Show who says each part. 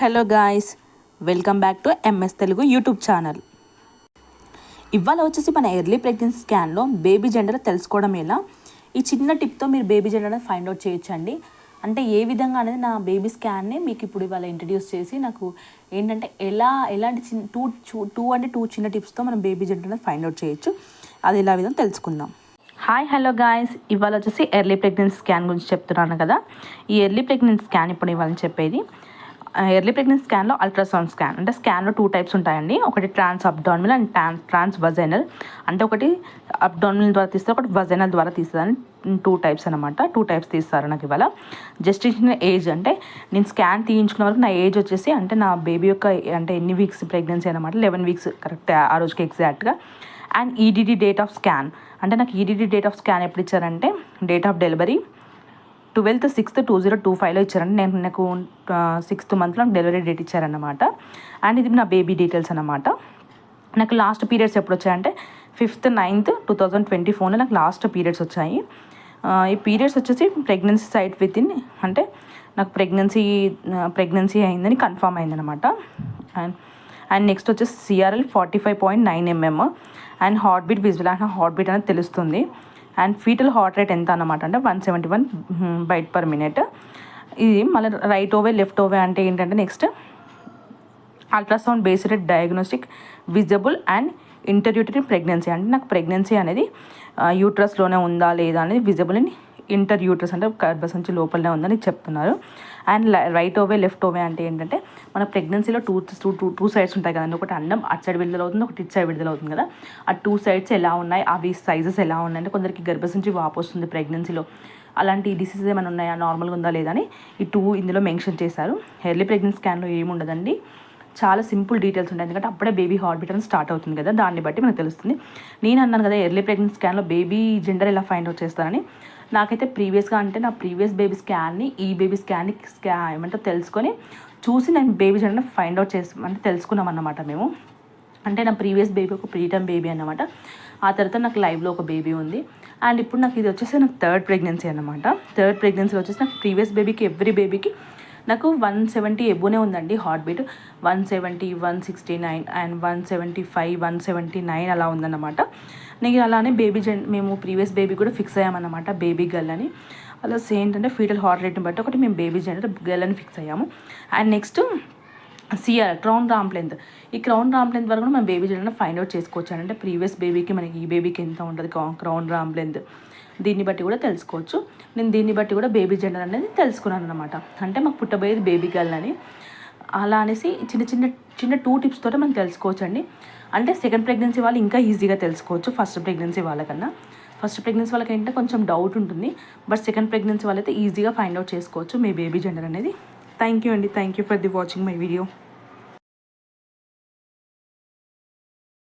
Speaker 1: Hello guys, welcome back to MS Telugu YouTube channel. ఇవాళ వచ్చేసి మన ఎర్లీ ప్రెగ్నెన్సీ స్కాన్లో బేబీ జెండర్ తెలుసుకోవడం ఎలా, ఈ చిన్న టిప్తో మీరు బేబీ జెండర్ అనేది ఫైండ్ అవుట్ చేయొచ్చండి. అంటే ఏ విధంగా అనేది నా బేబీ స్కాన్ని మీకు ఇప్పుడు ఇవాళ ఇంట్రడ్యూస్ చేసి నాకు ఏంటంటే ఎలాంటి టూ చిన్న టిప్స్తో మనం బేబీ జెండర్ అనేది ఫైండ్ అవుట్ చేయొచ్చు, అది ఎలా విధంగా తెలుసుకుందాం. హాయ్ హలో గాయ్స్, ఇవాళ వచ్చేసి ఎర్లీ ప్రెగ్నెన్సీ స్కాన్ గురించి చెప్తున్నాను కదా. ఈ ఎర్లీ ప్రెగ్నెన్సీ స్కాన్ ఇప్పుడు ఇవాళ చెప్పేది. ఎర్లీ ప్రెగ్నెన్సీ స్కాన్లో అల్ట్రాసౌండ్ స్కాన్ అంటే స్కాన్లో 2 టైప్స్ ఉంటాయండి. ఒకటి ట్రాన్స్ అబ్డామినల్ అండ్ ట్రాన్స్ వజైనల్. అంటే ఒకటి అబ్డామినల్ ద్వారా తీస్తారు, ఒకటి వజైనల్ ద్వారా తీస్తుందని 2 టైప్స్ అనమాట. 2 టైప్స్ తీస్తారు నాకు ఇవాళ. జస్టిషన్ ఏజ్ అంటే నేను స్కాన్ తీయించుకున్న వరకు నా ఏజ్ వచ్చేసి అంటే నా బేబీ యొక్క అంటే ఎన్ని వీక్స్ ప్రెగ్నెన్సీ అనమాట, 11 వీక్స్ కరెక్ట్ ఆ రోజుకి ఎగ్జాక్ట్గా. And EDD date of scan అంటే నాకు ఈడీడీ డేట్ ఆఫ్ స్కాన్ ఎప్పుడు ఇచ్చారంటే డేట్ ఆఫ్ డెలివరీ 12/6/2025లో ఇచ్చారండి. నాకు 6th మంత్లో నాకు డెలివరీ డేట్ ఇచ్చారన్నమాట. అండ్ ఇది నా బేబీ డీటెయిల్స్ అనమాట. నాకు లాస్ట్ పీరియడ్స్ ఎప్పుడు వచ్చాయంటే 5th 9th 2024లో నాకు లాస్ట్ పీరియడ్స్ వచ్చాయి. ఈ పీరియడ్స్ వచ్చేసి ప్రెగ్నెన్సీ సైట్ వితిన్ అంటే నాకు ప్రెగ్నెన్సీ అయిందని కన్ఫర్మ్ అయిందనమాట. అండ్ నెక్స్ట్ వచ్చేసి CRL 45.9 mm and heart beat visual and heart beat అనేది తెలుస్తుంది. అండ్ ఫీటల్ హార్ట్ రేట్ ఎంత అన్నమాట అంటే 171 beats/minute. ఇది మళ్ళీ రైట్ ఓవే లెఫ్ట్ ఓవే అంటే ఏంటంటే next ultrasound based diagnostic visible and intrauterine pregnancy అంటే నాకు ప్రెగ్నెన్సీ అనేది యూట్రస్లోనే ఉందా లేదా అనేది విజిబుల్ అండ్ ఇంటర్ యూట్రస్ అంటే గర్భసంచి లోపలనే ఉందని చెప్తున్నారు. అండ్ రైట్ ఓవే లెఫ్ట్ ఓవే అంటే ఏంటంటే మన ప్రెగ్నెన్సీలో టూ సైడ్స్ ఉంటాయి కదండి. ఒకటి అండం అటు సైడ్ విడుదల అవుతుంది, ఒకటి ఇటు సైడ్ విడుదల అవుతుంది కదా. ఆ 2 సైడ్స్ ఎలా ఉన్నాయి, అవి సైజెస్ ఎలా ఉన్నాయి అంటే కొందరికి గర్భసంచి వాపు వస్తుంది ప్రెగ్నెన్సీలో, అలాంటి డిసీజెస్ ఏమైనా ఉన్నాయా, నార్మల్గా ఉందా లేదా అని ఈ 2 ఇందులో మెన్షన్ చేశారు. ఎర్లీ ప్రెగ్నెన్సీ స్కాన్లో ఏముండదండి, చాలా సింపుల్ డీటెయిల్స్ ఉంటాయి. ఎందుకంటే అప్పుడే బేబీ హార్ట్ బీట్ అనేది స్టార్ట్ అవుతుంది కదా, దాన్ని బట్టి మనకు తెలుస్తుంది. నేను అన్నాను కదా ఎర్లీ ప్రెగ్నెన్సీ స్కాన్లో బేబీ జెండర్ ఎలా ఫైండ్ అవుట్ చేస్తారని. నాకైతే ప్రీవియస్గా అంటే నా ప్రీవియస్ బేబీ స్కాన్ని ఈ బేబీ స్కాన్ని ఏమంటే తెలుసుకొని చూసి నేను బేబీ జెండర్ ఫైండ్ అవుట్ అంటే తెలుసుకున్నాం అన్నమాట మేము. అంటే నా ప్రీవియస్ బేబీ ఒక ప్రీటర్మ్ బేబీ అన్నమాట. ఆ తర్వాత నాకు లైవ్లో ఒక బేబీ ఉంది. అండ్ ఇప్పుడు నాకు ఇది వచ్చేసి నాకు 3rd ప్రెగ్నెన్సీ అనమాట. 3rd ప్రెగ్నెన్సీలో వచ్చేసి నాకు ప్రీవియస్ బేబీకి ఎవ్రీ బేబీకి నాకు 170 ఎబోనే ఉందండి హార్ట్ బీట్. 170, 169 అండ్ 175, 179 అలా ఉందన్నమాట. నేను అలానే మేము ప్రీవియస్ బేబీ కూడా ఫిక్స్ అయ్యామన్నమాట, బేబీ గర్ల్ అని. అలా ఏంటంటే ఫీటల్ హార్ట్ రేట్ని బట్టి ఒకటి మేము బేబీ జెండర్ గర్ల్ అని ఫిక్స్ అయ్యాము. And next CR crown ramp length. ఈ క్రౌన్ రాంప్ లెంత్ వరకు మనం బేబీ జెండర్ ఫైండ్ అవుట్ చేసుకోవచ్చు. అంటే ప్రీవియస్ బేబీకి మనకి ఈ బేబీకి ఎంత ఉంటుంది క్రౌన్ రాంప్ లెంత్, దీన్ని బట్టి కూడా తెలుసుకోవచ్చు. నేను దీన్ని బట్టి కూడా బేబీ జెండర్ అనేది తెలుసుకున్నాను అనమాట. అంటే మాకు పుట్టబోయేది బేబీ గర్ల్ అని. అలా అనేసి చిన్న 2 టిప్స్ తోటి మనం తెలుసుకోవచ్చు అండి. అంటే 2nd ప్రెగ్నెన్సీ వాళ్ళు ఇంకా ఈజీగా తెలుసుకోవచ్చు 1st ప్రెగ్నెన్సీ వాళ్ళకన్నా. 1st ప్రెగ్నెన్సీ వాళ్ళకి ఏంటంటే కొంచెం డౌట్ ఉంటుంది, బట్ 2nd ప్రెగ్నెన్సీ వాళ్ళైతే ఈజీగా ఫైండ్ అవుట్ చేసుకోవచ్చు మీ బేబీ జెండర్ అనేది. థ్యాంక్ యూ అండి, thank you for watching my video.